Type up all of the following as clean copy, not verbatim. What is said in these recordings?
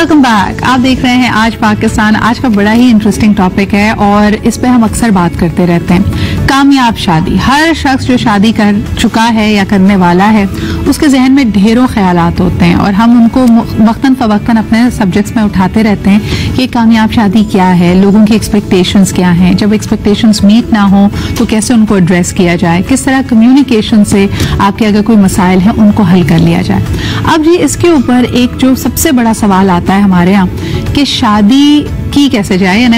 Welcome back. आप देख रहे हैं आज पाकिस्तान। आज का बड़ा ही इंटरेस्टिंग टॉपिक है और इस पे हम अक्सर बात करते रहते हैं। कामयाब शादी। हर शख्स जो शादी कर चुका है या करने वाला है उसके जहन में ढेरों ख्यालात होते हैं और हम उनको वक्तन फवक्तन अपने सब्जेक्ट्स में उठाते रहते हैं कि कामयाब शादी क्या है, लोगों की एक्सपेक्टेशंस क्या हैं, जब एक्सपेक्टेशंस मीट ना हो तो कैसे उनको एड्रेस किया जाए, किस तरह कम्युनिकेशन से आपके अगर कोई मसाइल हैं उनको हल कर लिया जाए। अब जी इसके ऊपर एक जो सबसे बड़ा सवाल आता है हमारे यहाँ कि शादी की कैसे जाए, यानी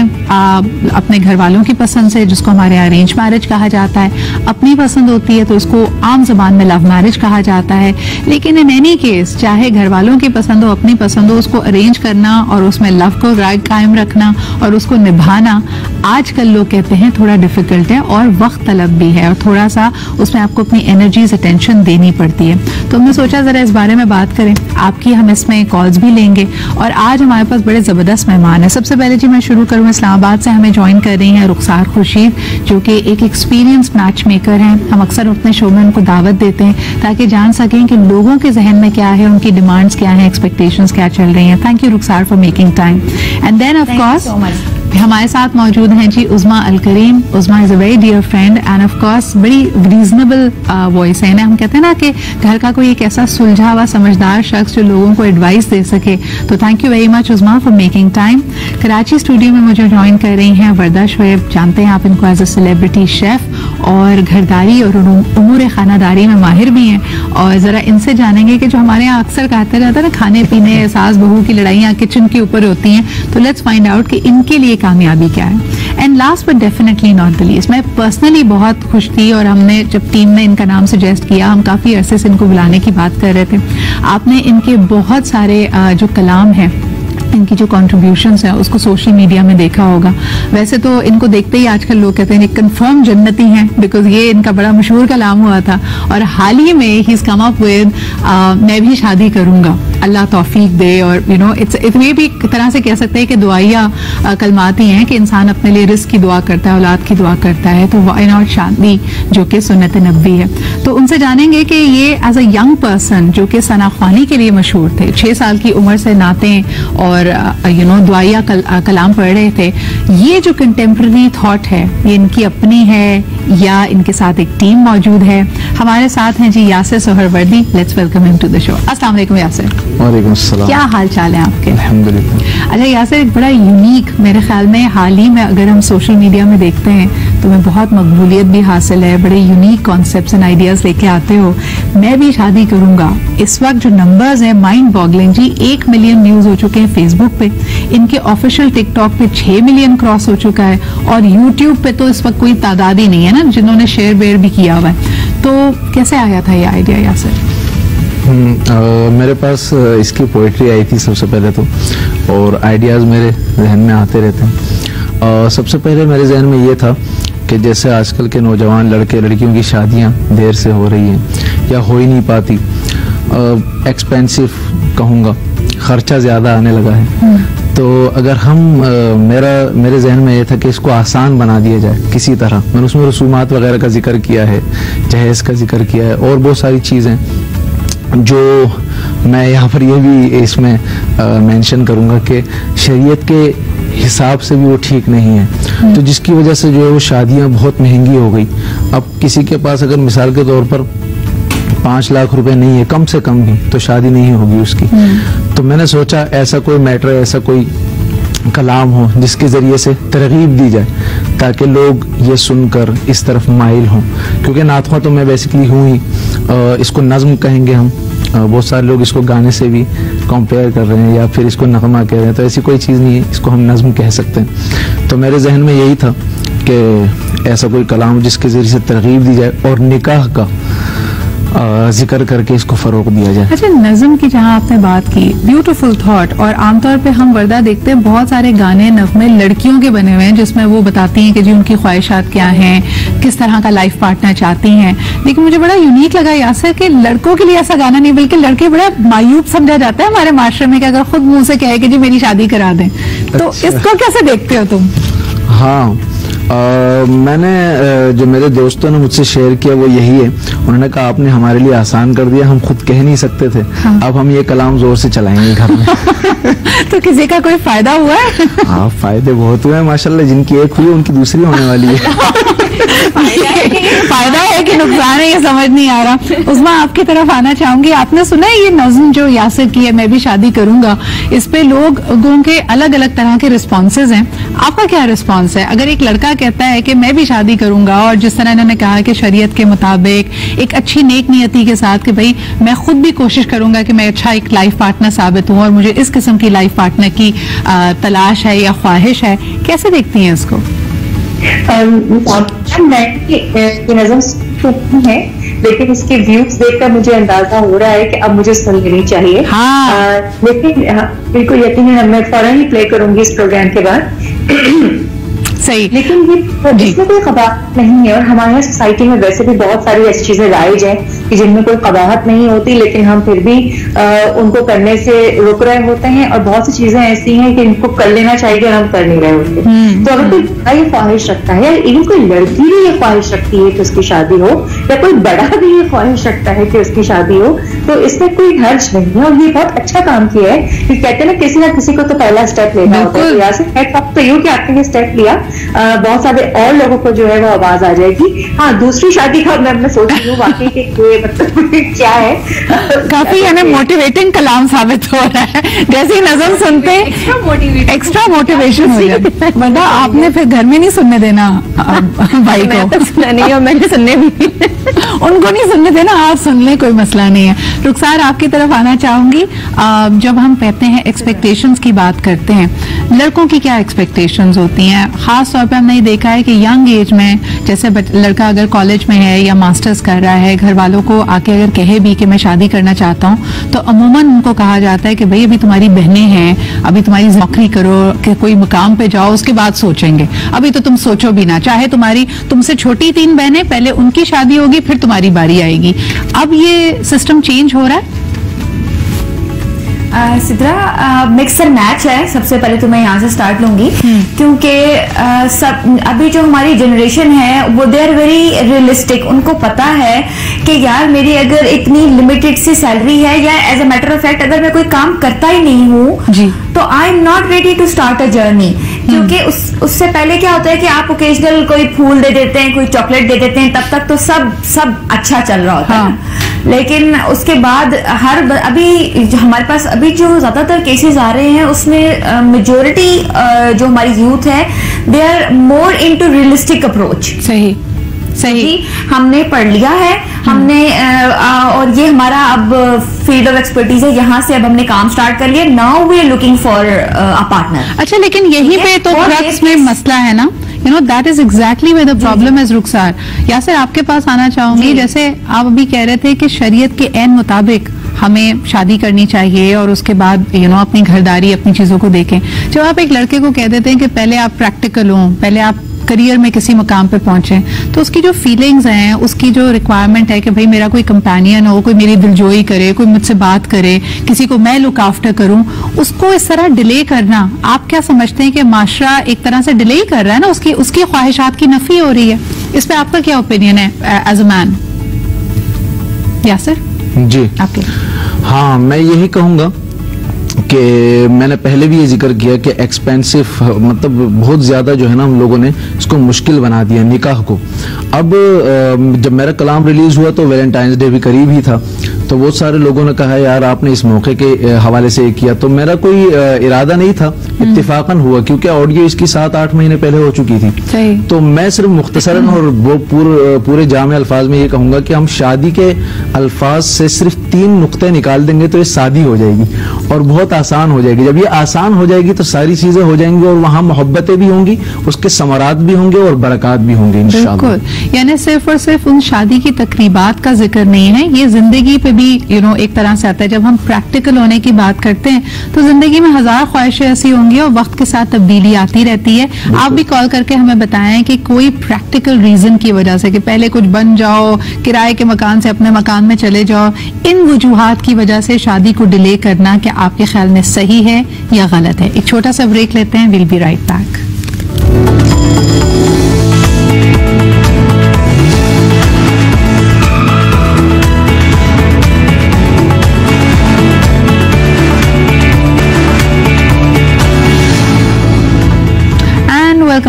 अपने घर वालों की पसंद से, जिसको हमारे यहाँ अरेंज मैरिज कहा जाता है, अपनी पसंद होती है तो उसको आम जबान में लव मैरिज कहा जाता है। लेकिन इन एनी केस चाहे घर वालों की पसंद हो, अपनी पसंद हो, उसको अरेंज करना और उसमें लव को कायम रखना और उसको निभाना आजकल लोग कहते हैं थोड़ा डिफिकल्ट है और वक्त तलब भी है और थोड़ा सा उसमें आपको अपनी एनर्जीज अटेंशन देनी पड़ती है। तो हमने सोचा जरा इस बारे में बात करें, आपकी हम इसमें कॉल्स भी लेंगे और आज हमारे पास बड़े जबरदस्त मेहमान है। सबसे पहले जी मैं शुरू करूँ, इस्लामाबाद से हमें ज्वाइन कर रही हैं रुखसार खुर्शीद, जो कि एक एक्सपीरियंस मैच मेकर हैं। हम अक्सर अपने शो में उनको दावत देते हैं ताकि जान सकें कि लोगों के जहन में क्या है, उनकी डिमांड्स क्या है, एक्सपेक्टेशंस क्या चल रही हैं। Thank you Rukhsar for making time. And then of course हमारे साथ मौजूद हैं ji Uzma Al Karim. Uzma is a very dear friend and of course बड़ी रीजनेबल वॉइस है ना। हम कहते हैं ना कि घर का कोई एक ऐसा सुलझा हुआ समझदार शख्स जो लोगों को एडवाइस दे सके। तो thank you very much उज़मा for making time. Karachi studio में मुझे ज्वाइन कर रही हैं वर्दा शोएब। जानते हैं आप इनको एज अ सेलिब्रिटी शेफ और घरदारी और उमूर खानादारी में माहिर भी हैं। और जरा इनसे जानेंगे कि जो हमारे यहाँ अक्सर कहते रहता है ना खाने पीने सास बहू की लड़ाइयाँ किचन के ऊपर होती हैं, तो लेट्स फाइंड आउट कि इनके लिए कामयाबी क्या है। And last but definitely not the least, मैं पर्सनली बहुत खुश थी और हमने जब टीम ने इनका नाम सजेस्ट किया, हम काफी अरसे से इनको बुलाने की बात कर रहे थे। आपने इनके बहुत सारे जो कलाम हैं, इनकी जो कॉन्ट्रीब्यूशंस हैं उसको सोशल मीडिया में देखा होगा। वैसे तो इनको देखते ही आजकल लोग कहते हैं कंफर्म जन्नती हैं, बिकॉज ये इनका बड़ा मशहूर कलाम हुआ था और हाल ही में he is come up with मैं भी शादी करूंगा, अल्लाह तौफीक दे। और यू नो इट्स ये भी एक तरह से कह सकते हैं कि दुआया कलमात ही हैं कि इंसान अपने लिए रिस्क की दुआ करता है, औलाद की दुआ करता है, तो व्हाई नॉट शादी जो कि सुन्नत नबी है। तो उनसे जानेंगे कि ये एज अ यंग पर्सन जो कि सना ख्वानी के लिए मशहूर थे, 6 साल की उम्र से नाते और दुआया कलाम पढ़ रहे थे, ये जो कंटेम्प्रेरी थॉट है ये इनकी अपनी है या इनके साथ एक टीम मौजूद है। हमारे साथ हैं ji Yasir Suhrawardy. Let's welcome him to the show. अस्सलाम वालेकुम यासिर। वालेकुम अस्सलाम। क्या हाल चाल है आपके? अल्हम्दुलिल्लाह। अच्छा यासिर, एक बड़ा यूनिक मेरे ख्याल में हाल ही में अगर हम सोशल मीडिया में देखते हैं तो मैं बहुत मकबूलियत भी हासिल है, बड़े यूनिक कॉन्सेप्ट्स एंड आइडियाज लेके आते हो। मैं भी शादी करूंगा, इस वक्त जो नंबर्स हैं माइंड बॉगलिंग जी। 1 मिलियन व्यूज हो चुके हैं फेसबुक पे, इनके ऑफिशियल टिकटॉक पे 6 मिलियन क्रॉस हो चुका है और यूट्यूब पे तो इस वक्त कोई तादाद ही नहीं है ना जिन्होंने शेयर बेयर भी किया हुआ है। तो कैसे आया था ये आइडिया यासिर? मेरे पास इसकी पोइट्री आई थी सबसे पहले तो, और आइडियाज़ मेरे जहन में आते रहते हैं। सबसे पहले मेरे जहन में ये था कि जैसे आजकल के नौजवान लड़के लड़कियों की शादियां देर से हो रही हैं या हो ही नहीं पाती, एक्सपेंसिव कहूँगा, खर्चा ज़्यादा आने लगा है। तो अगर हम मेरे जहन में ये था कि इसको आसान बना दिया जाए किसी तरह। मैंने उसमें रसूमात वगैरह का जिक्र किया है, जहेज़ का जिक्र किया है और बहुत सारी चीज़ें जो मैं यहाँ पर ये भी इसमें मेंशन करूँगा कि शरीयत के हिसाब से भी वो ठीक नहीं है, तो जिसकी वजह से जो है वो शादियाँ बहुत महंगी हो गई। अब किसी के पास अगर मिसाल के तौर पर 5 लाख रुपए नहीं है, कम से कम भी, तो शादी नहीं होगी उसकी। तो मैंने सोचा ऐसा कोई मैटर, ऐसा कोई कलाम हो जिसके जरिए से तरगीब दी जाए ताकि लोग ये सुनकर इस तरफ माइल हों। क्योंकि नातख़्वां तो मैं बेसिकली हूँ ही, इसको नज़्म कहेंगे हम, बहुत सारे लोग इसको गाने से भी कंपेयर कर रहे हैं या फिर इसको नगमा कह रहे हैं, तो ऐसी कोई चीज़ नहीं है, इसको हम नज़्म कह सकते हैं। तो मेरे जहन में यही था कि ऐसा कोई कलाम जिसके जरिए से तरगीब दी जाए और निकाह का जिक्र करके इसको फरोग दिया जाए। अच्छा, नज़्म की जहाँ आपने बात की, ब्यूटीफुल थॉट। और आमतौर पे हम वर्दा देखते हैं बहुत सारे गाने नगमे लड़कियों के बने हुए हैं जिसमें वो बताती हैं कि जी उनकी ख्वाहिशात क्या हैं, किस तरह का लाइफ पार्टनर चाहती हैं। लेकिन मुझे बड़ा यूनिक लगा यासर कि लड़कों के लिए ऐसा गाना नहीं, बल्कि लड़के बड़ा मायूब समझा जाता है हमारे माशरे में कि अगर खुद मुंह से कहे कि जी मेरी शादी करा दें। तो अच्छा। इसको कैसे देखते हो तुम? हाँ, मैंने जो मेरे दोस्तों ने मुझसे शेयर किया वो यही है, उन्होंने कहा आपने हमारे लिए आसान कर दिया, हम खुद कह नहीं सकते थे। हाँ। अब हम ये कलाम जोर से चलाएंगे घर में। तो किसी का कोई फायदा हुआ है? हाँ, फायदे बहुत हुए हैं माशाल्लाह, जिनकी एक हुई उनकी दूसरी होने वाली है। फायदा है कि नुकसान है ये समझ नहीं आ रहा। उस्मा, आपकी तरफ आना चाहूंगी। आपने सुना है ये नज़्म जो यासिर की है, मैं भी शादी करूंगा, इस पे लोगों के अलग अलग तरह के रिस्पॉन्सेज हैं। आपका क्या रिस्पॉन्स है अगर एक लड़का कहता है कि मैं भी शादी करूंगा, और जिस तरह इन्होंने कहा कि शरीयत के मुताबिक एक अच्छी नेक नियति के साथ कि भाई मैं खुद भी कोशिश करूंगा कि मैं अच्छा एक लाइफ पार्टनर साबित हूं और मुझे इस किस्म की लाइफ पार्टनर की तलाश है या ख्वाहिश है, कैसे देखती हैं इसको? है, लेकिन इसके व्यूज देखकर मुझे अंदाजा हो रहा है कि अब मुझे सुन लेनी चाहिए। हाँ। लेकिन बिल्कुल यकीनन मैं फौरन ही प्ले करूंगी इस प्रोग्राम के बाद। सही। लेकिन ये इसमें कोई कबाहत नहीं है, और हमारे यहाँ सोसाइटी में वैसे भी बहुत सारी ऐसी चीजें राइज हैं कि जिनमें कोई कबाहत नहीं होती, लेकिन हम फिर भी उनको करने से रुक रहे होते हैं, और बहुत सी चीजें ऐसी हैं कि इनको कर लेना चाहिए और हम कर नहीं रहे होते। तो अगर कोई बड़ा ये ख्वाहिश रखता है, या इवन कोई लड़की भी ये ख्वाहिश रखती है कि उसकी शादी हो, या कोई बड़ा भी ये ख्वाहिश रखता है कि उसकी शादी हो, तो इसमें कोई हर्ज नहीं है। और ये बहुत अच्छा काम किया है कि कहते हैं ना किसी को तो पहला स्टेप लेना होता है। तो यहाँ से तो यूं कि आपने ये स्टेप लिया, बहुत सारे और लोगों को जो है वो आवाज आ जाएगी। हाँ, दूसरी शादी का मैं सोच रही हूँ वाकई के मतलब क्या है, काफी यानी मोटिवेटिंग कलाम साबित हो रहा है। जैसे ही नज़म सुनते एक्स्ट्रा मोटिवेशन हो जाए। वरना आपने फिर घर में नहीं सुनने देना भाई को? तो सुना नहीं, और मैंने सुनने भी उनको नहीं सुनने देना, आप सुन ले, कोई मसला नहीं है। रुखसार, आपकी तरफ आना चाहूंगी। जब हम कहते हैं एक्सपेक्टेशंस की बात करते हैं, लड़कों की क्या एक्सपेक्टेशंस होती हैं? खास तौर पे हमने देखा है कि यंग एज में, जैसे लड़का अगर कॉलेज में है या मास्टर्स कर रहा है, घर वालों को आके अगर कहे भी कि मैं शादी करना चाहता हूँ, तो अमूमन उनको कहा जाता है कि भाई अभी तुम्हारी बहनें हैं, अभी तुम्हारी नौकरी करो, कि कोई मुकाम पे जाओ, उसके बाद सोचेंगे, अभी तो तुम सोचो भी ना। चाहे तुमसे छोटी 3 बहनें, पहले उनकी शादी होगी फिर तुम्हारी बारी आएगी। अब ये सिस्टम चेंज हो रहा है। सिद्रा, मिक्सर मैच है। सबसे पहले तो मैं यहाँ से स्टार्ट लूंगी, क्योंकि सब अभी जो हमारी जनरेशन है वो दे आर वेरी रियलिस्टिक। उनको पता है कि यार मेरी अगर इतनी लिमिटेड सी सैलरी है, या as a matter of fact अगर मैं कोई काम करता ही नहीं हूँ, तो I am not ready to start a journey. क्योंकि उससे पहले क्या होता है कि आप ओकेजनल कोई फूल दे देते हैं, कोई चॉकलेट दे देते हैं, तब तक तो सब अच्छा चल रहा होता है। लेकिन उसके बाद अभी हमारे पास अभी जो ज्यादातर केसेस आ रहे हैं, उसमें मेजोरिटी जो हमारी यूथ है, they are more into realistic approach. सही। हमने पढ़ लिया है, हमने और ये हमारा अब फील्ड ऑफ एक्सपर्टीज है, यहाँ से अब हमने काम स्टार्ट कर लिया। Now we are looking for a partner. अच्छा, लेकिन यही पे तो क्रक्स में मसला है ना, that is exactly where the problem is. Rukhsar, Yasir आपके पास आना चाहूंगी। जैसे आप अभी कह रहे थे कि शरीयत के ऐन मुताबिक हमें शादी करनी चाहिए और उसके बाद अपनी घरदारी, अपनी चीजों को देखें। जब आप एक लड़के को कह देते हैं कि पहले आप प्रैक्टिकल हो, पहले आप करियर में किसी मुकाम पे पहुंचे, तो उसकी जो फीलिंग्स हैं, उसकी जो रिक्वायरमेंट है कि भाई मेरा कोई कंपेनियन हो, कोई मेरी दिलजोई करे, कोई मुझसे बात करे, किसी को मैं लुक आफ्टर करूं, उसको इस तरह डिले करना, आप क्या समझते हैं कि माशरा एक तरह से डिले ही कर रहा है ना, उसकी ख्वाहिशात की नफी हो रही है? इस पे आपका क्या ओपिनियन है एज अ मैन? यासिर जी, आपके? हाँ, मैं यही कहूंगा कि मैंने पहले भी ये जिक्र किया कि एक्सपेंसिव, मतलब बहुत ज्यादा जो है ना हम लोगों ने इसको मुश्किल बना दिया निकाह को। अब जब मेरा कलाम रिलीज हुआ तो वैलेंटाइंस डे भी करीब ही था, तो बहुत सारे लोगों ने कहा यार आपने इस मौके के हवाले से किया, तो मेरा कोई इरादा नहीं था, इत्तेफाकन हुआ, क्योंकि ऑडियो इसकी 7-8 महीने पहले हो चुकी थी। तो मैं सिर्फ मुख्तसरन और वो पूरे जामे अल्फाज में ये कहूंगा कि हम शादी के अल्फाज से सिर्फ 3 नुक्ते निकाल देंगे तो ये शादी हो जाएगी और बहुत आसान हो जाएगी। जब ये आसान हो जाएगी तो सारी चीजें हो जाएंगी और वहां मोहब्बतें भी होंगी, उसके समरात भी होंगे और बरकत भी होंगे इंशाअल्लाह। यानी सिर्फ और सिर्फ उन शादी की तकरीबात का जिक्र नहीं है, ये जिंदगी पे भी एक तरह से आता है। जब हम प्रैक्टिकल होने की बात करते हैं तो जिंदगी में 1000 ख्वाहिशें ऐसी होंगी और वक्त के साथ तब्दीली आती रहती है। आप भी कॉल करके हमें बताएं कि कोई प्रैक्टिकल रीजन की वजह से कि पहले कुछ बन जाओ, किराए के मकान से अपने मकान में चले जाओ, इन वजूहात की वजह से शादी को डिले करना क्या आपके ख्याल में सही है या गलत है? एक छोटा सा ब्रेक लेते हैं, will be right back.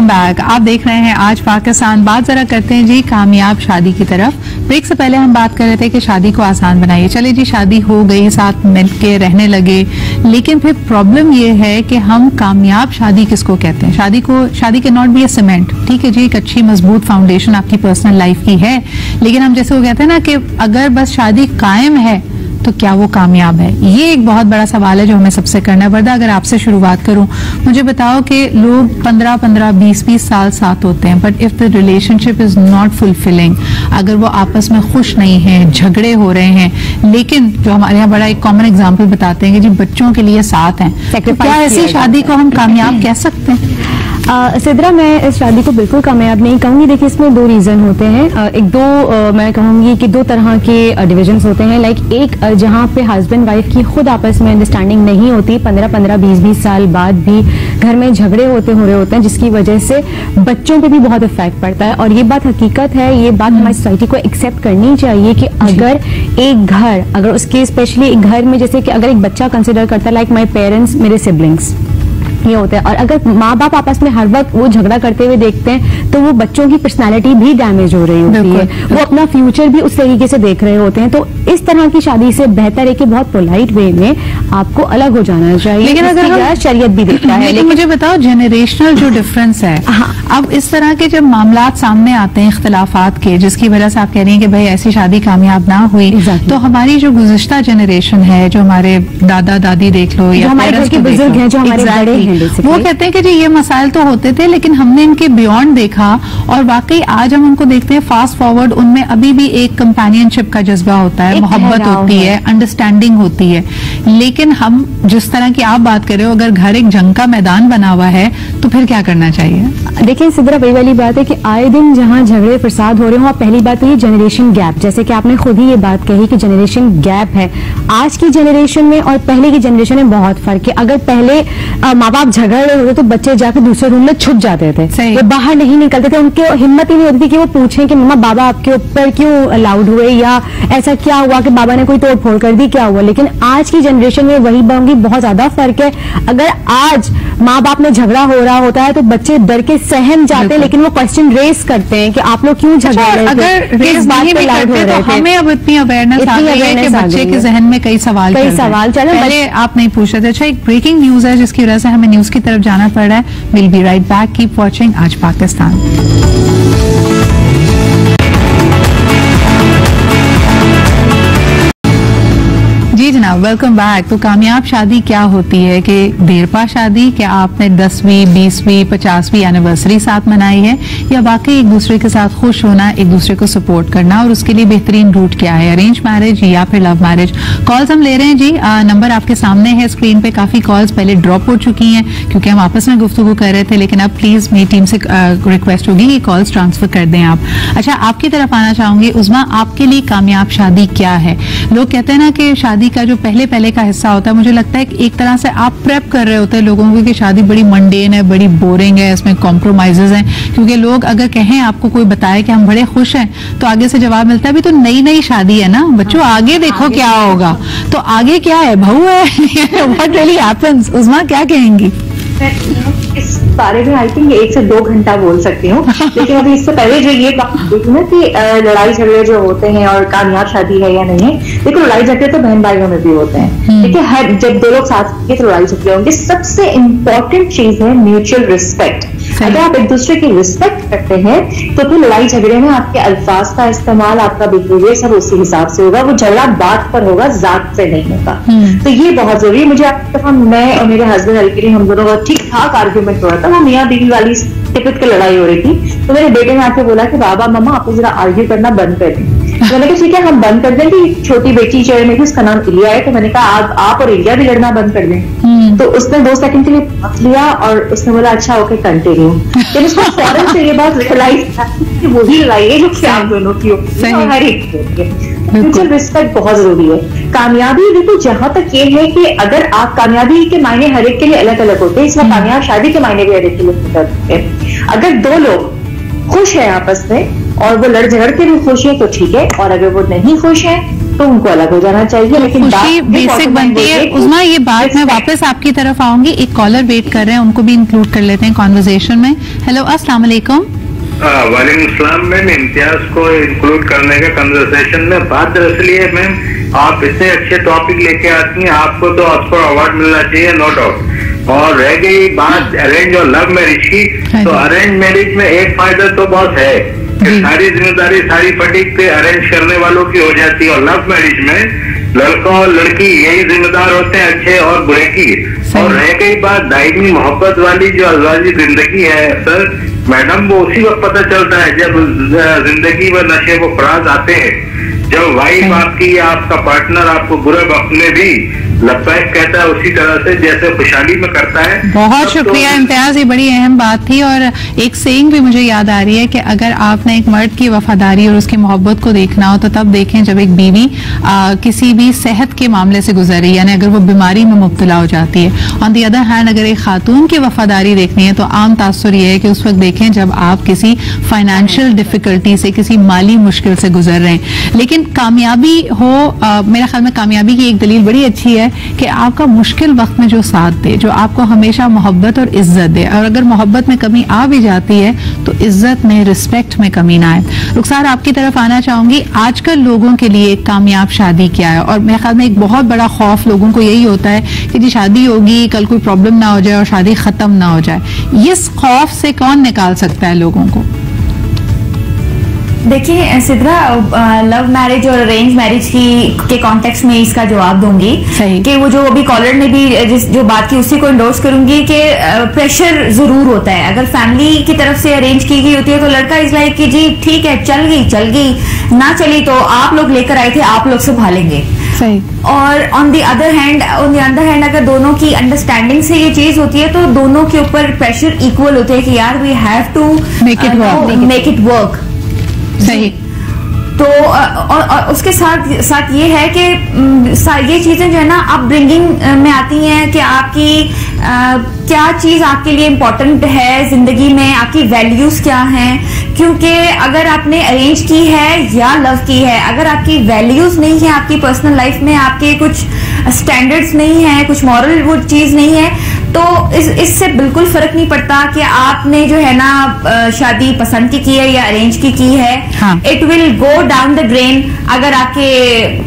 Welcome back. आप देख रहे हैं आज पाकिस्तान। बात जरा करते हैं जी कामयाब शादी की तरफ। ब्रेक से पहले हम बात कर रहे थे कि शादी को आसान बनाइए। चले जी, शादी हो गई, साथ मिल के रहने लगे, लेकिन फिर प्रॉब्लम ये है कि हम कामयाब शादी किसको कहते हैं? शादी के नॉट बी ए सीमेंट। ठीक है जी, एक अच्छी मजबूत फाउंडेशन आपकी पर्सनल लाइफ की है, लेकिन हम जैसे वो कहते हैं ना कि अगर बस शादी कायम है तो क्या वो कामयाब है? ये एक बहुत बड़ा सवाल है जो हमें सबसे करना है। वरदा, अगर आपसे शुरुआत करूं, मुझे बताओ कि लोग 15-15, 20-20 साल साथ होते हैं, but if the relationship is not fulfilling, अगर वो आपस में खुश नहीं है, झगड़े हो रहे हैं, लेकिन जो हमारे यहाँ बड़ा एक कॉमन एग्जाम्पल बताते हैं कि जी बच्चों के लिए साथ हैं, तो क्या ऐसी शादी को हम कामयाब कह सकते हैं? सिद्रा, मैं इस शादी को बिल्कुल कामयाब नहीं कहूंगी। देखिए, इसमें दो रीजन होते हैं। मैं कहूंगी कि दो तरह के डिविजन्स होते हैं। लाइक एक जहां पे हस्बैंड वाइफ की खुद आपस में अंडरस्टैंडिंग नहीं होती, 15-15, 20-20 साल बाद भी घर में झगड़े हो रहे होते हैं, जिसकी वजह से बच्चों पे भी बहुत इफेक्ट पड़ता है। और ये बात हकीकत है, ये बात हमारी सोसाइटी को एक्सेप्ट करनी चाहिए कि अगर एक घर, अगर उसके स्पेशली एक घर में, जैसे कि अगर एक बच्चा कंसिडर करता है लाइक माई पेरेंट्स, मेरे सिबलिंग्स, ये होता है, और अगर माँ बाप आपस में हर वक्त वो झगड़ा करते हुए देखते हैं तो वो बच्चों की पर्सनालिटी भी डैमेज हो रही होती है, वो अपना फ्यूचर भी उस तरीके से देख रहे होते हैं। तो इस तरह की शादी से बेहतर है कि बहुत पोलाइट वे में आपको अलग हो जाना चाहिए, लेकिन अगर शरीयत भी देखता है। लेकिन मुझे बताओ, जनरेशनल जो डिफरेंस है, अब इस तरह के जब मामलात सामने आते हैं इख्तिलाफात के, जिसकी वजह से आप कह रही हैं कि भाई ऐसी शादी कामयाब ना हुई, तो हमारी जो गुज़िश्ता जनरेशन है, जो हमारे दादा दादी देख लो या हमारे घर के बुजुर्ग हैं, जो हमारे बड़े हैं, वो कहते हैं कि जी ये मसाइल तो होते थे, लेकिन हमने इनके बियॉन्ड देखा, और वाकई आज हम उनको देखते हैं फास्ट फॉरवर्ड, उनमें अभी भी एक कंपेनियनशिप का जज्बा होता है, मोहब्बत होती है, अंडरस्टैंडिंग होती है। लेकिन हम जिस तरह की आप बात कर रहे हो, अगर घर एक जंग का मैदान बना हुआ है तो फिर क्या करना चाहिए? देखिए सिद्रा, वही वाली बात है कि आए दिन जहां झगड़े फसाद हो रहे हो, पहली बात तो ये जनरेशन गैप, जैसे कि आपने खुद ही ये बात कही कि जनरेशन गैप है। आज की जनरेशन में और पहले की जनरेशन में बहुत फर्क है। अगर पहले माँ बाप झगड़ रहे होते तो बच्चे जाकर दूसरे रूम में छुप जाते थे, वो बाहर नहीं निकलते थे, उनके हिम्मत ही नहीं होती थी कि वो पूछें कि मम्मा बाबा आपके ऊपर क्यों लाउड हुए, या ऐसा क्या हुआ कि बाबा ने कोई तोड़ फोड़ कर दी, क्या हुआ। लेकिन आज की जनरेशन में वही बांगी बहुत ज्यादा फर्क है। अगर आज माँ बाप में झगड़ा हो रहा होता है तो बच्चे डर के सहम जाते हैं, लेकिन वो क्वेश्चन रेस करते हैं कि आप लोग क्यों झगड़ रहे थे, अगर रेस बात पे लाउड हो रहे थे। हमें अब इतनी अवेयरनेस आ गई है कि बच्चे के जहन में कई सवाल चल रहे हैं। आप नहीं पूछ रहे थे। अच्छा, एक ब्रेकिंग न्यूज है जिसकी वजह से हमें न्यूज की तरफ जाना पड़ रहा है। Will be right back, keep watching आज पाकिस्तान। जी जनाब, वेलकम बैक। तो कामयाब शादी क्या होती है? कि देरपा शादी, क्या आपने 10वीं, 20वीं, 50वीं एनिवर्सरी साथ मनाई है, या वाकई एक दूसरे के साथ खुश होना, एक दूसरे को सपोर्ट करना, और उसके लिए बेहतरीन रूट क्या है? अरेंज मैरिज या फिर लव मैरिज? कॉल्स हम ले रहे हैं जी। नंबर आपके सामने है स्क्रीन पे। काफी कॉल्स पहले ड्रॉप हो चुकी हैं क्योंकि हम आपस में गुफ्तगू कर रहे थे, लेकिन अब प्लीज मेरी टीम से रिक्वेस्ट होगी कि कॉल्स ट्रांसफर कर दें आप। अच्छा, आपकी तरफ आना चाहूंगी। उस्मा, आपके लिए कामयाब शादी क्या है? लोग कहते हैं ना कि शादी का जो पहले का हिस्सा होता है, मुझे लगता है कि एक तरह से आप प्रेप कर रहे होते हैं लोगों को कि शादी बड़ी मंडेन है, बड़ी बोरिंग है, इसमें कॉम्प्रोमाइजेज हैं। क्योंकि लोग अगर कहें, आपको कोई बताए कि हम बड़े खुश हैं, तो आगे से जवाब मिलता है भी तो नई शादी है ना बच्चों, आगे देखो क्या होगा। तो आगे क्या है? बहू है? What really happens? उस्मा, क्या कहेंगी? इस बारे में आई थिंक 1 से 2 घंटा बोल सकती हूँ, लेकिन अभी इससे पहले जो ये बात देखी ना कि लड़ाई झगड़े जो होते हैं और कामयाब शादी है या नहीं है, देखो लड़ाई झगड़े तो बहन भाइयों में भी होते हैं, ठीक है। हर जब 2 लोग साथ होंगे तो लड़ाई झगड़े होंगे। सबसे इम्पोर्टेंट चीज है म्यूचुअल रिस्पेक्ट। अगर आप एक दूसरे की रिस्पेक्ट करते हैं तो फिर लड़ाई झगड़े में आपके अल्फाज का इस्तेमाल, आपका बिहेवियर सब उसी हिसाब से होगा। वो झगड़ा बात पर होगा, जात से नहीं होगा। तो ये बहुत जरूरी है। मुझे आपके दफा मैं और मेरे हस्बैंड अलकेरी, हम दोनों का ठीक ठाक आर्ग्यूमेंट हो रहा था, वो मियाँ बीवी वाली टिपिकल लड़ाई हो रही थी। तो मेरे बेटे ने आके बोला कि बाबा मम्मा आप जरा आर्ग्यू करना बंद कर दें। मैंने कहा ठीक है हम बंद कर दें। कि छोटी बेटी चेयर में थी, उसका नाम इलिया है, तो मैंने कहा आप और इलिया भी लड़ना बंद कर दें। तो उसने 2 सेकंड के लिए पूछ लिया और उसने बोला अच्छा ओके कंटिन्यू। फिर उसको फौरन से ये बात रियलाइज कि वही लड़ाई है जो कि आप दोनों की होती है, हर एक की होती है। म्यूचुअल रिस्पेक्ट बहुत जरूरी है। कामयाबी देखो जहां तक ये है कि अगर आप, कामयाबी के मायने हर एक के लिए अलग अलग होते हैं, इसमें कामयाब शादी के मायने भी हर एक के लिए अलग होते हैं। अगर 2 लोग खुश हैं आपस में और वो लड़ झगड़ के भी खुश है तो ठीक है, और अगर वो नहीं खुश है तो उनको अलग हो जाना चाहिए। लेकिन खुशी बेसिक बनती है। उस्मा, ये बात मैं वापस आपकी तरफ आऊंगी। एक कॉलर वेट कर रहे हैं, उनको भी इंक्लूड कर लेते हैं कॉन्वर्जेशन में। हेलो, अस्सलाम वालेकुम। वालेकुम सलाम मैम। इम्तियाज को इंक्लूड करने का कन्वर्सेशन में बात दरअसल ये मैम, आप इतने अच्छे टॉपिक लेके आती हैं, आपको तो ऑस्कर अवार्ड मिलना चाहिए, नो डाउट। और रह गई बात अरेंज और लव मैरिज की, तो अरेंज मैरिज में एक फायदा तो बहुत है कि सारी जिम्मेदारी सारी फटीक पे अरेंज करने वालों की हो जाती है, और लव मैरिज में लड़का और लड़की यही जिम्मेदार होते हैं अच्छे और बुरे की। और रह गई बात दायमी मोहब्बत वाली जो अज़वाजी जिंदगी है सर मैडम, वो उसी वक्त पता चलता है जब जिंदगी में नशे व फराज आते हैं, जब वाइफ आपकी या आपका पार्टनर आपको बुरे वक्त में भी लब्बैक कहता है उसी तरह से जैसे खुशहाली में करता है। बहुत शुक्रिया इम्तियाज, ये बड़ी अहम बात थी। और एक सेइंग भी मुझे याद आ रही है कि अगर आपने एक मर्द की वफादारी और उसकी मोहब्बत को देखना हो तो तब देखें जब एक बीवी किसी भी सेहत के मामले से गुजर रही है, यानी अगर वो बीमारी में मुब्तला हो जाती है। ऑन दी अदर हैंड अगर एक खातून की वफादारी देखनी है तो आम तासुर ये है कि उस वक्त देखें जब आप किसी फाइनेंशियल डिफिकल्टी से, किसी माली मुश्किल से गुजर रहे हैं। लेकिन कामयाबी हो, मेरे ख्याल में कामयाबी की एक दलील बड़ी अच्छी है कि आपका मुश्किल वक्त में जो साथ दे, जो आपको हमेशा मोहब्बत और इज्जत दे। और अगर मोहब्बत में कमी आ भी जाती है तो इज्जत में, रिस्पेक्ट में कमी ना आए। रुखसार, आपकी तरफ आना चाहूंगी। आजकल लोगों के लिए कामयाब शादी क्या है? और मेरे ख्याल में एक बहुत बड़ा खौफ लोगों को यही होता है कि जी शादी होगी, कल कोई प्रॉब्लम ना हो जाए और शादी खत्म ना हो जाए। इस खौफ से कौन निकाल सकता है लोगों को? देखिए सिद्रा, लव मैरिज और अरेंज मैरिज के कॉन्टेक्स्ट में इसका जवाब दूंगी कि वो जो अभी कॉलर ने भी जो बात की उसी को इंडोर्स करूंगी कि प्रेशर जरूर होता है। अगर फैमिली की तरफ से अरेंज की गई होती है तो लड़का इज लाइक कि जी ठीक है, चल गई, ना चली तो आप लोग लेकर आए थे, आप लोग संभालेंगे। सही। और ऑन द अदर हैंड अगर दोनों की अंडरस्टैंडिंग से ये चीज होती है तो दोनों के ऊपर प्रेशर इक्वल होते हैं कि यार we have to make it work. सही। तो और उसके साथ ये है कि ये चीजें जो है ना अपब्रिंगिंग में आती हैं कि आपकी क्या चीज आपके लिए इम्पोर्टेंट है जिंदगी में, आपकी वैल्यूज क्या हैं। क्योंकि अगर आपने अरेंज की है या लव की है, अगर आपकी वैल्यूज नहीं है, आपकी पर्सनल लाइफ में आपके कुछ स्टैंडर्ड्स नहीं है, कुछ मॉरल वो चीज नहीं है, तो इससे बिल्कुल फर्क नहीं पड़ता कि आपने जो है ना शादी पसंद की है या अरेंज की है। It will go down the drain अगर आपके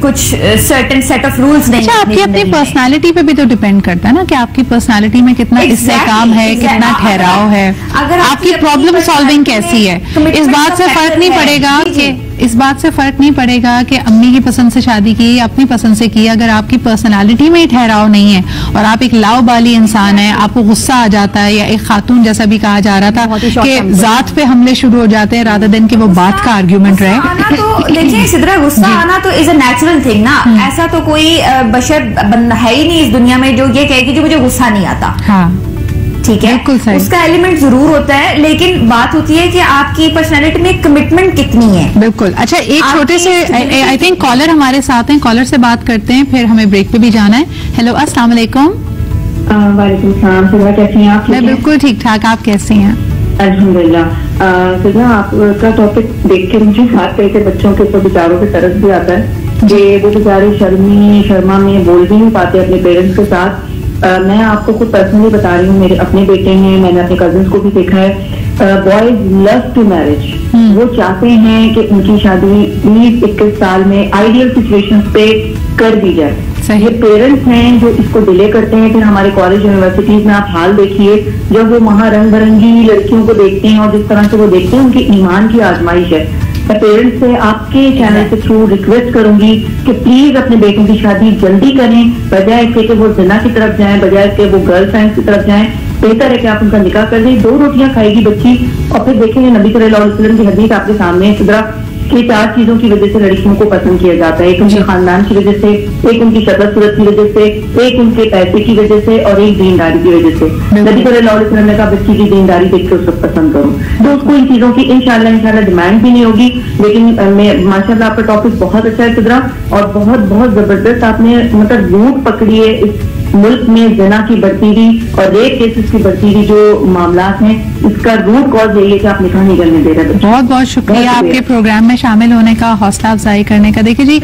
कुछ सर्टेन सेट ऑफ रूल्स नहीं। अच्छा, आपकी अपनी पर्सनालिटी पे भी तो डिपेंड करता है ना कि आपकी पर्सनालिटी में कितना इससे काम है, कितना ठहराव है, अगर आपकी प्रॉब्लम सॉल्विंग कैसी है। इस बात से फर्क नहीं पड़ेगा कि अम्मी की पसंद से शादी की या अपनी पसंद से की। अगर आपकी पर्सनालिटी में ही ठहराव नहीं है और आप एक लाओबाली इंसान है, आपको गुस्सा आ जाता है, या एक खातून जैसा भी कहा जा रहा था कि जात पे हमले शुरू हो जाते हैं रादर देन कि वो बात का आर्ग्यूमेंट रहे। तो देखिए सिद्रा, गुस्सा आना तो इज अ नेचुरल थिंग ना। ऐसा तो कोई बशर बंदा है ही नहीं इस दुनिया में जो ये कहे कि जो मुझे गुस्सा नहीं आता। ठीक है, उसका एलिमेंट जरूर होता है, लेकिन बात होती है कि आपकी पर्सनालिटी में कमिटमेंट कितनी है। बिल्कुल। अच्छा, एक छोटे से आई थिंक कॉलर हमारे साथ हैं, कॉलर से बात करते हैं, फिर हमें ब्रेक पे भी जाना है। हेलो, अस्सलाम वालेकुम। वालेकुम सलाम। कैसी हैं आप? मैं बिल्कुल ठीक ठाक, आप कैसी हैं? अल्हम्दुलिल्लाह। सुधा, आपका टॉपिक देख के मुझे साथ कई बच्चों के ऊपर बेचारों की तरफ भी आता है कि वो बेचारे शर्मा में बोल भी नहीं पाते अपने पेरेंट्स के साथ। मैं आपको कुछ पर्सनली बता रही हूँ, मेरे अपने बेटे हैं, मैंने अपने कजिन्स को भी देखा है। बॉयज लव टू मैरिज, वो चाहते हैं कि उनकी शादी 20-21 साल में आइडियल सिचुएशंस पे कर दी जाए। ये पेरेंट्स हैं जो इसको डिले करते हैं। फिर हमारे कॉलेज यूनिवर्सिटीज में आप हाल देखिए, जब वो वहाँ रंग बिरंगी लड़कियों को देखते हैं और जिस तरह से वो देखते हैं, उनके ईमान की आजमाइश है। मैं पेरेंट्स से आपके चैनल के थ्रू रिक्वेस्ट करूंगी कि प्लीज अपने बेटों की शादी जल्दी करें, बजाय इसके कि वो जिना की तरफ जाएं, बजाय इसके वो गर्ल फ्रेंड्स की तरफ जाएं। बेहतर है कि आप उनका निकाह कर दें। 2 रोटियां खाएगी बच्ची, और फिर देखेंगे नबी सल्लल्लाहु अलैहि वसल्लम की हदीस आपके सामने है कि 4 चीजों की वजह से लड़कियों को पसंद किया जाता है। एक उनके खानदान की वजह से, एक उनकी शक्ल सूरत की वजह से, एक उनके पैसे की वजह से, और एक दीनदारी की वजह से। नबी सल्लल्लाहु अलैहि वसल्लम ने कहा बच्ची की दीनदारी देख के उसको पसंद करूं, तो उसको इन चीजों की इंशाल्लाह डिमांड भी नहीं होगी। लेकिन माशाल्लाह आपका टॉपिक बहुत अच्छा है सुधरा, और बहुत बहुत जबरदस्त आपने मतलब रूट पकड़ी है इस मुल्क में ज़िना की बढ़ती हुई और रेप केसेस की बढ़ती हुई जो मामला हैं, इसका रूट कॉज यही है कि आप निकाह नहीं करने दे रहे। बहुत बहुत शुक्रिया आपके प्रोग्राम में शामिल होने का, हौसला अफजाई करने का। देखिए जी,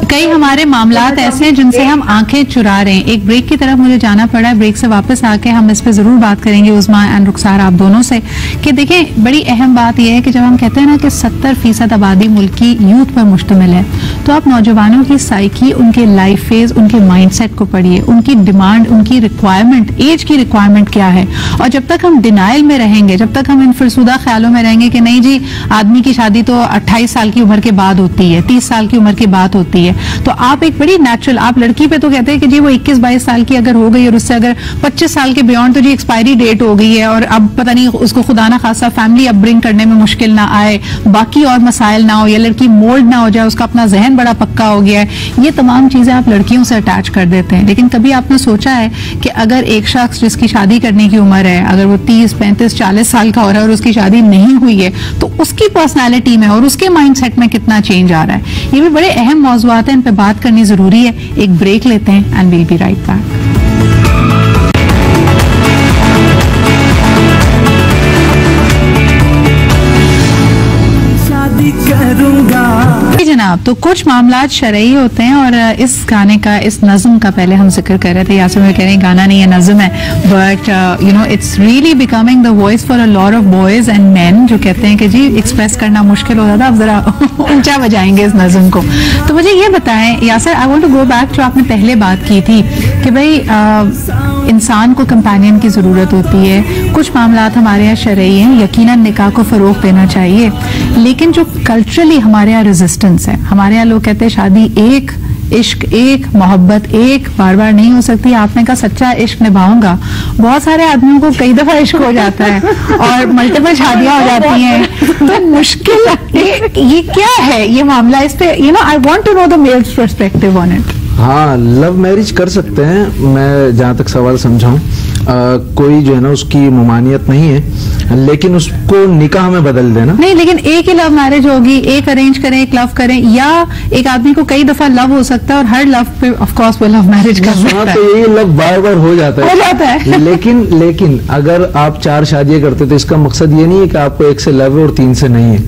कई हमारे मामलात ऐसे हैं जिनसे हम आंखें चुरा रहे हैं। एक ब्रेक की तरफ मुझे जाना पड़ा है, ब्रेक से वापस आके हम इस पे जरूर बात करेंगे उस्मा एंड रुखसार आप दोनों से, कि देखिए बड़ी अहम बात यह है कि जब हम कहते हैं ना कि 70% आबादी मुल्क की यूथ पर मुश्तमिल है, तो आप नौजवानों की साइकी, उनके लाइफ फेज, उनके माइंडसेट को पढ़िए, उनकी डिमांड, उनकी रिक्वायरमेंट, एज की रिक्वायरमेंट क्या है। और जब तक हम डिनाइल में रहेंगे, जब तक हम इन फरसुदा ख्यालों में रहेंगे कि नहीं जी आदमी की शादी तो 28 साल की उम्र के बाद होती है, 30 साल की उम्र की बात होती है, तो आप एक बड़ी नेचुरल, आप लड़की पे तो कहते हैं कि जी वो 21-22 साल की अगर हो गई और उससे अगर 25 साल के बियॉन्ड तो जी एक्सपायरी डेट हो गई है और अब पता नहीं उसको खुदा ना खासा फैमिली अपब्रिंग करने में मुश्किल ना आए, बाकी और मसाइल ना हो, या लड़की मोल्ड ना हो जाए, उसका अपना जहन बड़ा पक्का हो गया है, ये तमाम चीजें आप लड़कियों से अटैच कर देते हैं। लेकिन कभी आपने सोचा है कि अगर एक शख्स जिसकी शादी करने की उम्र है, अगर वो 30, 35, 40 साल का हो रहा है और उसकी शादी नहीं हुई है, तो उसकी पर्सनैलिटी में और उसके माइंडसेट में कितना चेंज आ रहा है। ये भी बड़े अहम मौज़ूआत हैं, इन पे बात करनी जरूरी है। एक ब्रेक लेते हैं and we'll be right back. जनाब, तो कुछ मामलात शरई होते हैं और इस गाने का, इस नज़्म का पहले हम जिक्र कर रहे थे, यासर में कह रहे हैं गाना नहीं है नज़्म है, but you know it's really becoming the voice for a lot of boys and man जो कहते हैं कि जी एक्सप्रेस करना मुश्किल हो जाता, अब जरा ऊंचा बजाएंगे इस नज़्म को। तो मुझे ये बताएं Yasir, I want to go back जो आपने पहले बात की थी कि भाई इंसान को कंपेनियन की ज़रूरत होती है, कुछ मामलात हमारे यहाँ शरई हैं, यकीनन निकाह को फ़रोग़ देना चाहिए, लेकिन जो कल्चरली हमारे यहाँ रेजिस्टेंस है, हमारे यहाँ लोग कहते हैं शादी एक, इश्क एक, मोहब्बत एक, बार बार नहीं हो सकती। आपने कहा सच्चा इश्क निभाऊंगा, बहुत सारे आदमियों को कई दफा इश्क हो जाता है और मल्टीपल शादियां हो जाती हैं, तो मुश्किल ये क्या है ये मामला, इस पे you know I want to know the males perspective on it. हाँ, लव मैरिज कर सकते हैं, मैं जहाँ तक सवाल समझाऊं, कोई जो है ना उसकी ममानियत नहीं है, लेकिन उसको निकाह में बदल देना नहीं। लेकिन एक ही लव मैरिज होगी, एक अरेंज करें, एक लव करें, या एक आदमी को कई दफा लव हो सकता है और हर लव पे ऑफ कोर्स वो लव मैरिज कर सकता है। तो यही लव बार बार हो जाता है लेकिन अगर आप 4 शादियां करते तो इसका मकसद ये नहीं है कि आपको एक से लव है और 3 से नहीं है।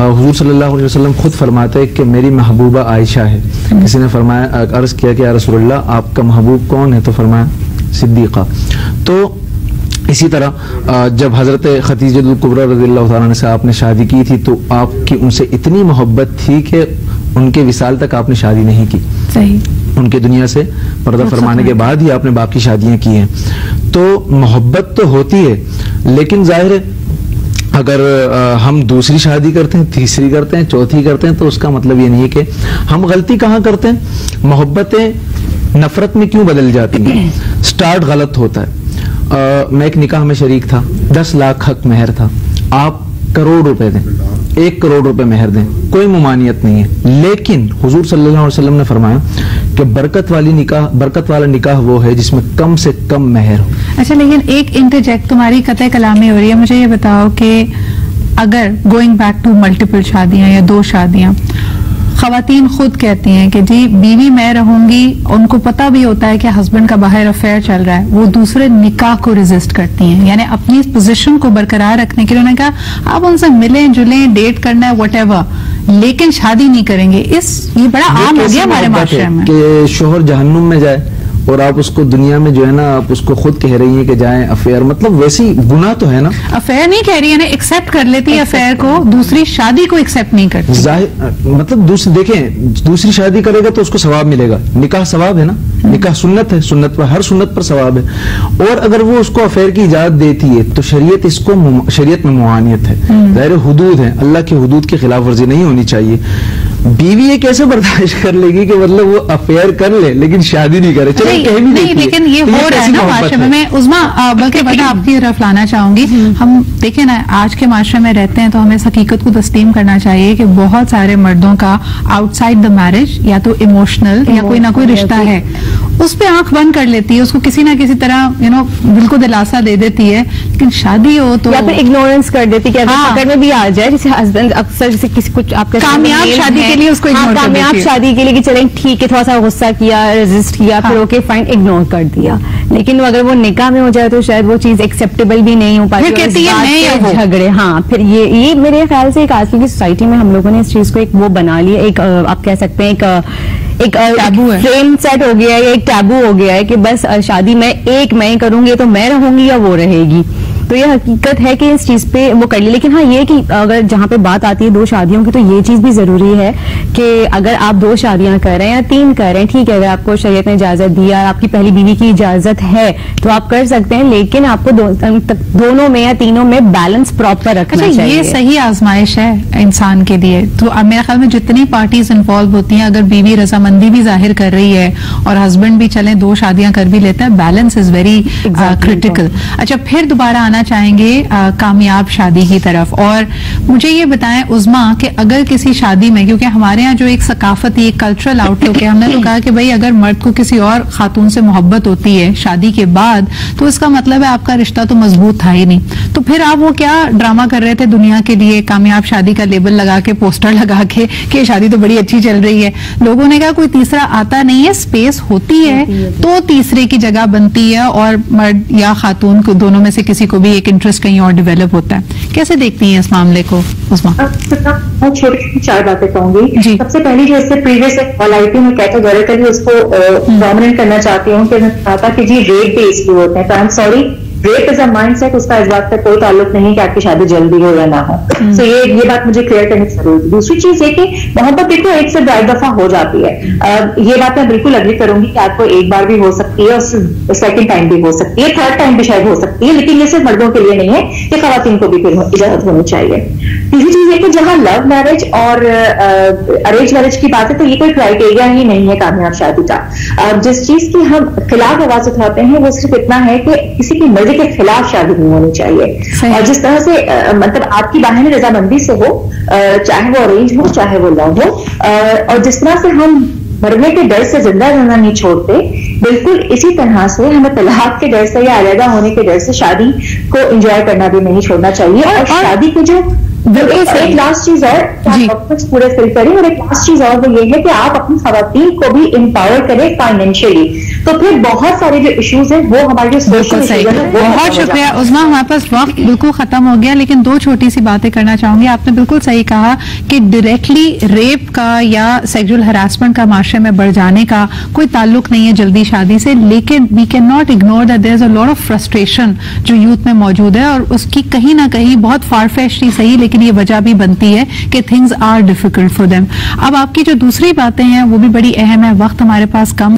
हुजूर सल्लल्लाहु अलैहि वसल्लम खुद फरमाते हैं कि मेरी महबूबा आयशा है। किसी ने फरमाया, अर्ज किया कि या रसूलल्लाह आपका महबूब कौन है, तो फरमाया सिद्दीक़ा। तो इसी तरह जब हजरत खदीजतुल कुबरा रज़ियल्लाहु ताला से आपने शादी की थी तो आपकी उनसे इतनी मोहब्बत थी कि उनके विसाल तक आपने शादी नहीं की। सही। उनके दुनिया से पर्दा फरमाने के बाद ही आपने बाकी शादियां की हैं। तो मोहब्बत तो होती है, लेकिन जाहिर है अगर हम दूसरी शादी करते हैं, तीसरी करते हैं, चौथी करते हैं, तो उसका मतलब ये नहीं है कि हम गलती कहाँ करते हैं, मोहब्बतें नफरत में क्यों बदल जाती हैं। स्टार्ट गलत होता है। मैं एक निकाह में शरीक था, 10 लाख हक मेहर था, आप करोड़ रुपए दें, 1 करोड़ रुपए मेहर दें, कोई मुमानियत नहीं है। लेकिन हुजूर सल्लल्लाहु अलैहि वसल्लम ने फरमाया कि बरकत वाला निकाह वो है जिसमें कम से कम मेहर हो। अच्छा, लेकिन एक इंटरजेक्ट तुम्हारी कतई कलामी हो रही है, मुझे ये बताओ कि अगर गोइंग बैक टू मल्टीपल शादियां या 2 शादियां, खवातीन खुद कहती हैं कि जी बीवी मैं रहूंगी, उनको पता भी होता है कि हस्बैंड का बाहर अफेयर चल रहा है, वो दूसरे निकाह को रेजिस्ट करती हैं, यानी अपनी पोजीशन को बरकरार रखने के लिए उन्होंने कहा आप उनसे मिलें जुलें, डेट करना है व्हाटएवर, लेकिन शादी नहीं करेंगे। ये बड़ा आम हो गया हमारे माशरे में कि शोहर जहन्नुम में जाए और आप उसको दुनिया में जो है ना आप उसको खुद कह रही हैं कि जाएं अफेयर, मतलब वैसी गुनाह तो है ना। अफेयर नहीं कह रही है ना, एक्सेप्ट कर लेती है अफेयर को, दूसरी शादी को एक्सेप्ट नहीं करती। मतलब देखें, दूसरी शादी करेगा तो उसको सवाब मिलेगा, निकाह सवाब है ना, निकाह सुन्नत है, सुन्नत पर हर सुन्नत पर सवाब है। और अगर वो उसको अफेयर की इजाजत देती है तो शरीयत में मुआनियत है, ज़ाहिर हुदूद है, अल्लाह की हुदूद की खिलाफ वर्जी नहीं होनी चाहिए। बीवी ये कैसे बर्दाश्त कर लेगी कि मतलब वो अफेयर कर ले लेकिन शादी नहीं करे, चलो कह भी नहीं, लेकिन ये हो रहा है ना माशरे में। मैं उस्मा बल्कि बता आपकी तरफ लाना चाहूंगी, हम देखें ना आज के माशरे में रहते हैं तो हमें इस हकीकत को तस्लीम करना चाहिए कि बहुत सारे मर्दों का आउटसाइड द मैरिज या तो इमोशनल या कोई ना कोई रिश्ता है, उस पर आंख बंद कर लेती है, उसको किसी ना किसी तरह दिल को दिलासा दे देती है, लेकिन शादी हो तो या फिर इग्नोरेंस कर देती है। अगर में भी आ जाए, जैसे हस्बैंड अक्सर जैसे किसी कुछ आपका कामयाब शादी के लिए उसको इग्नोर कर कामयाब देती है। शादी के लिए कि चलें ठीक है, थोड़ा सा गुस्सा किया, रेजिस्ट किया, फिर ओके फाइन इग्नोर कर दिया। लेकिन अगर वो निकाह में हो जाए तो शायद वो चीज एक्सेप्टेबल भी नहीं हो पाती। फिर कहती है नहीं वो झगड़े, हाँ, फिर ये मेरे ख्याल से एक आजकल की सोसाइटी में हम लोगों ने इस चीज को एक वो बना लिया, एक आप कह सकते हैं एक टैबू है, फ्रेम सेट हो गया है, एक टैबू हो गया है कि बस शादी मैं ही करूंगी तो मैं रहूंगी या वो रहेगी। तो ये हकीकत है कि इस चीज पे वो कर ली। लेकिन हाँ, ये कि अगर जहाँ पे बात आती है 2 शादियों की, तो ये चीज भी जरूरी है कि अगर आप 2 शादियां कर रहे हैं या 3 कर रहे हैं, ठीक है, अगर आपको शरीयत ने इजाजत दिया, आपकी पहली बीवी की इजाजत है तो आप कर सकते हैं, लेकिन आपको दोनों में या तीनों में बैलेंस प्रॉपर रखना चाहिए। ये सही आजमाइश है इंसान के लिए। तो अब मेरे ख्याल में जितनी पार्टीज इन्वॉल्व होती हैं, अगर बीवी रजामंदी भी जाहिर कर रही है और हस्बैंड भी चले 2 शादियां कर भी लेते हैं, बैलेंस इज वेरी क्रिटिकल। अच्छा, फिर दोबारा आना चाहेंगे कामयाब शादी की तरफ। और मुझे ये बताएं उज़मा कि अगर किसी शादी में, क्योंकि हमारे यहाँ जो एक सकाफती एक कल्चरल आउटलुक है, हमने तो कहा कि भाई अगर मर्द को किसी और खातून से मोहब्बत होती है शादी के बाद, तो इसका मतलब है आपका रिश्ता तो मजबूत था ही नहीं। तो फिर आप वो क्या ड्रामा कर रहे थे दुनिया के लिए, कामयाब शादी का लेबल लगा के, पोस्टर लगा के कि शादी तो बड़ी अच्छी चल रही है। लोगों ने कहा कोई तीसरा आता नहीं है, स्पेस होती है तो तीसरे की जगह बनती है और मर्द या खातून को दोनों में से किसी को भी एक इंटरेस्ट कहीं और डेवलप होता है। कैसे देखती हैं इस मामले को उस्मा? बहुत छोटी 4 बातें कहूंगी। जी। सबसे पहली जो इससे प्रीवियस कॉल आई थी, मैं कैटेगोरिकली उसको डोमिनेट करना चाहती हूँ कि मैं कहा था कि जी रेप बेस्ड भी होते हैं, तो I am sorry, rape is a mindset, उसका इस बात का कोई ताल्लुक नहीं कि आपकी शादी जल्दी हो या ना हो। तो ये बात मुझे क्लियर करनी जरूरी है। दूसरी चीज ये कि मोहब्बत देखो एक से 2 दफा हो जाती है। ये बात मैं बिल्कुल अग्री करूंगी कि आपको एक बार भी हो सकती है और सेकंड टाइम भी हो सकती है, थर्ड टाइम भी शायद हो सकती है, लेकिन ये सिर्फ मर्दों के लिए नहीं है, ये खवातीन को भी फिर इजाजत होनी चाहिए। तीसरी चीज ये कि जहां लव मैरिज और अरेंज मैरिज की बात है, तो ये कोई क्राइटेरिया ही नहीं है कामयाब शादी का। जिस चीज की हम खिलाफ आवाज उठाते हैं वो सिर्फ इतना है कि किसी की के खिलाफ शादी नहीं होनी चाहिए। और जिस तरह से मतलब आपकी बाहरी रजामंदी से हो, चाहे वो अरेंज हो चाहे वो लव हो, और जिस तरह से हम मरने के डर से जिंदा रहना नहीं छोड़ते, बिल्कुल इसी तरह से हमें तलाक के डर से या अलग होने के डर से शादी को एंजॉय करना भी नहीं छोड़ना चाहिए। और शादी के जो एक लास्ट चीज और पूरे फिल करें, और एक लास्ट चीज और वो ये है कि आप अपनी खवातीन को भी एम्पावर करें फाइनेंशियली। तो फिर बहुत सारे जो इश्यूज हैं वो हमारे जो सोशल इश्यूज हैं। बहुत शुक्रिया उज़मा, हमारे पास वक्त बिल्कुल खत्म हो गया, लेकिन 2 छोटी सी बातें करना चाहूंगी। आपने बिल्कुल सही कहा कि डायरेक्टली रेप का या सेक्सुअल हरासमेंट का माशरे में बढ़ जाने का कोई ताल्लुक नहीं है जल्दी शादी से, लेकिन we can not ignore that there is a lot of frustration जो यूथ में मौजूद है, और उसकी कहीं ना कहीं बहुत फारफेच्ड ही सही, लेकिन ये वजह भी बनती है कि things are difficult for them. अब आपकी जो दूसरी बातें हैं वो भी बड़ी अहम है, वक्त हमारे पास कम